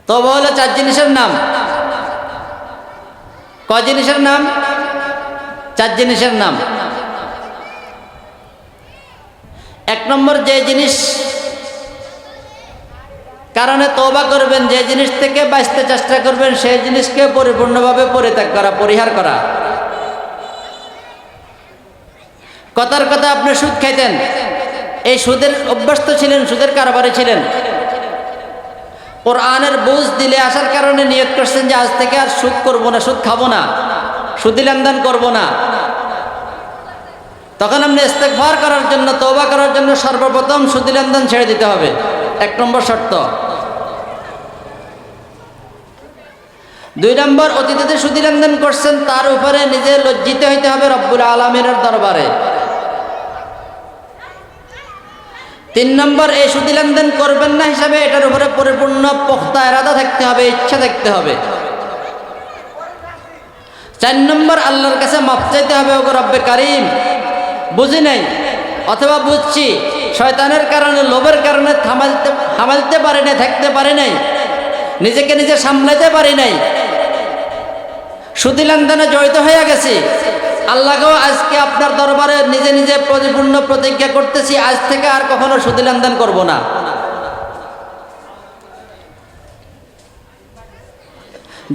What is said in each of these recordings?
তওবা হলো 4 জিনিসের নাম। কয় জিনিসের নাম? 4 জিনিসের নাম। 1 নম্বর, যে জিনিস কারণে তওবা করবেন, যে জিনিস থেকে বাঁচতে চেষ্টা করবেন, সেই জিনিসকে পরিপূর্ণভাবে পরিত্যাগ করা, পরিহার করা। কথার কথা, আপনি সুদ খাইতেন, এই সুদের অভ্যস্ত ছিলেন, সুদের কারবারে ছিলেন। কোরআনের বুঝ দিলে আসার কারণে নিয়ত করছেন যে আজ থেকে আর সুদ করব না, সুদ খাবো না, সুদি লেনদেন করব না। তখন আপনি ইস্তেগফার করার জন্য, তওবা করার জন্য সর্বপ্রথম সুদি লেনদেন ছেড়ে দিতে হবে। 1 নম্বর শর্ত। 2 নম্বর, অতীতে যে সুদি লেনদেন করছেন তার উপরে নিজে লজ্জিত হইতে হবে রব্বুল আলামিনের দরবারে। 3 নম্বর, এই সুদি লেনদেন করবেন না হিসাবে এটার উপরে পরিপূর্ণ পোক্তা ইরাদা থাকতে হবে, ইচ্ছা থাকতে হবে। 4 নম্বর, আল্লাহর কাছে মাফ চাইতে হবে, ওগো রব্বে কারীম, বুঝি নাই অথবা বুঝছি, শয়তানের কারণে, লোভের কারণে থামাইতে পারি নাই, থাকতে পারি নাই, নিজেকে নিজে সামলাতে পারি নাই, সুদি লেনদেনে জড়িত হয়ে গেছি। আল্লাহকেও আজকে আপনার দরবারে নিজে নিজে পরিপূর্ণ প্রতিজ্ঞা করতেছি, আজ থেকে আর কখনো সুদি লেনদেন করব না।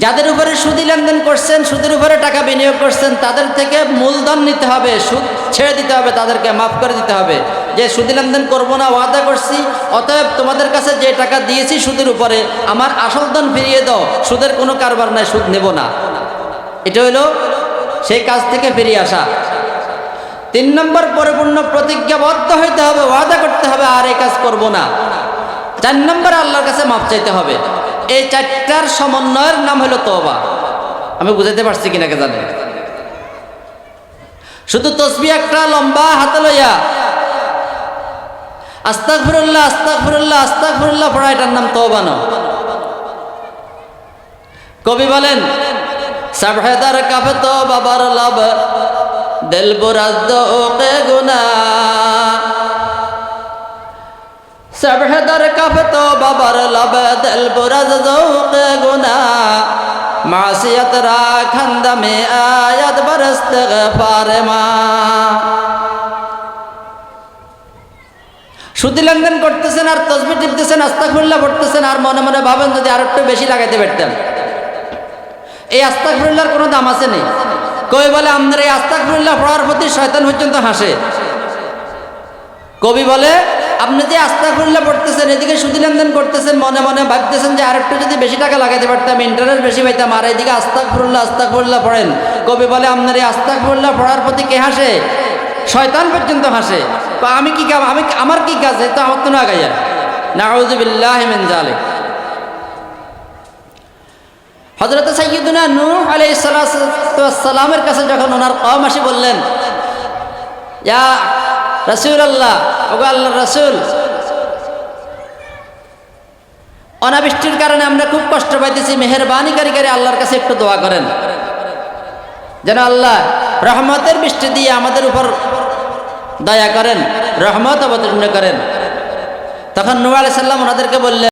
যাদের উপরে সুদি লেনদেন করছেন, সুদের উপরে টাকা বিনিয়োগ করছেন, তাদের থেকে মূলধন নিতে হবে, সুদ ছেড়ে দিতে হবে, তাদেরকে মাফ করে দিতে হবে। যে সুদি লেনদেন করবো না ওয়াদা করছি, অতএব তোমাদের কাছে যে টাকা দিয়েছি সুদের উপরে, আমার আসল ধন ফিরিয়ে দাও, সুদের কোনো কারবার নাই, সুদ নেব না। এটা হইল সেই কাজ থেকে ফিরিয়ে আসা। 3 নম্বর, পরিপূর্ণ প্রতিজ্ঞাবদ্ধ হইতে হবে, ওয়াদা করতে হবে আর এই কাজ করব না। 4 নম্বর, আল্লাহর কাছে মাফ চাইতে হবে। এই 4টার সমন্বয়ের নাম হলো তওবা। আমি বুঝাতে পারছি কিনা কে জানে? শুধু তাসবিহ একটা লম্বা হাতে লইয়া আস্তাগফিরুল্লাহ আস্তাগফিরুল্লাহ আস্তাগফিরুল্লাহ পড়া, এটার নাম তওবা না। কবি বলেন, সাবহেদার কাফে তো বাবার লাভ, দিল বুরাজ ওকে গুনা। সাবহেদার কাফে তো বাবার লাভ, দিল বুরাজ ওকে গুনা। মাসিয়াত রাখন্দ মে আয়াত বরস্তিগফার মা। সুদি লেনদেন করতেছেন আর তাসবিহ টিপতেছেন, আস্তাগফিরুল্লাহ পড়তেছেন, আর মনে মনে ভাবেন যদি আর একটু বেশি লাগাইতে পারতেন। এই আস্তাগফিরুল্লাহর কোনো দাম আছে নেই। কবি বলে, আমাদের এই আস্তাগফিরুল্লাহ পড়ার প্রতি শয়তান পর্যন্ত হাসে। কবি বলে, আপনি যে আস্তাগফিরুল্লাহ পড়তেছেন, এদিকে সুদি লেনদেন করতেছেন, মনে মনে ভাবতেছেন যে আর একটু যদি বেশি টাকা লাগাইতে পারতাম, ইন্টারেস্ট বেশি পাইতাম, আর এদিকে আস্তাগফিরুল্লাহ আস্তাগফিরুল্লাহ পড়েন। কবি বলে, আপনার এই আস্তাগফিরুল্লাহ পড়ার প্রতি কে হাসে? শয়তান পর্যন্ত হাসে। তো আমি কি কাজ, আমার কি কাজ? তো আমার তো না গাইয়া। নাউযু বিল্লাহি মিন যালিক। হযরত সাইয়্যিদুনা নূহ আলাইহিস সালামের কাছে যখন ওনার কওম আসি বললেন, ইয়া রাসূলুল্লাহ, ওগো আল্লাহর রাসূল, অনাবৃষ্টির কারণে আমরা খুব কষ্ট পাইতেছি, মেহেরবানি করে আল্লাহর কাছে একটু দোয়া করেন যেন আল্লাহ রহমতের বৃষ্টি দিয়ে আমাদের উপর দয়া করেন, রহমত অবতীর্ণ করেন। তখন নূহ আলাইহিস সালাম ওনাদেরকে বললেন,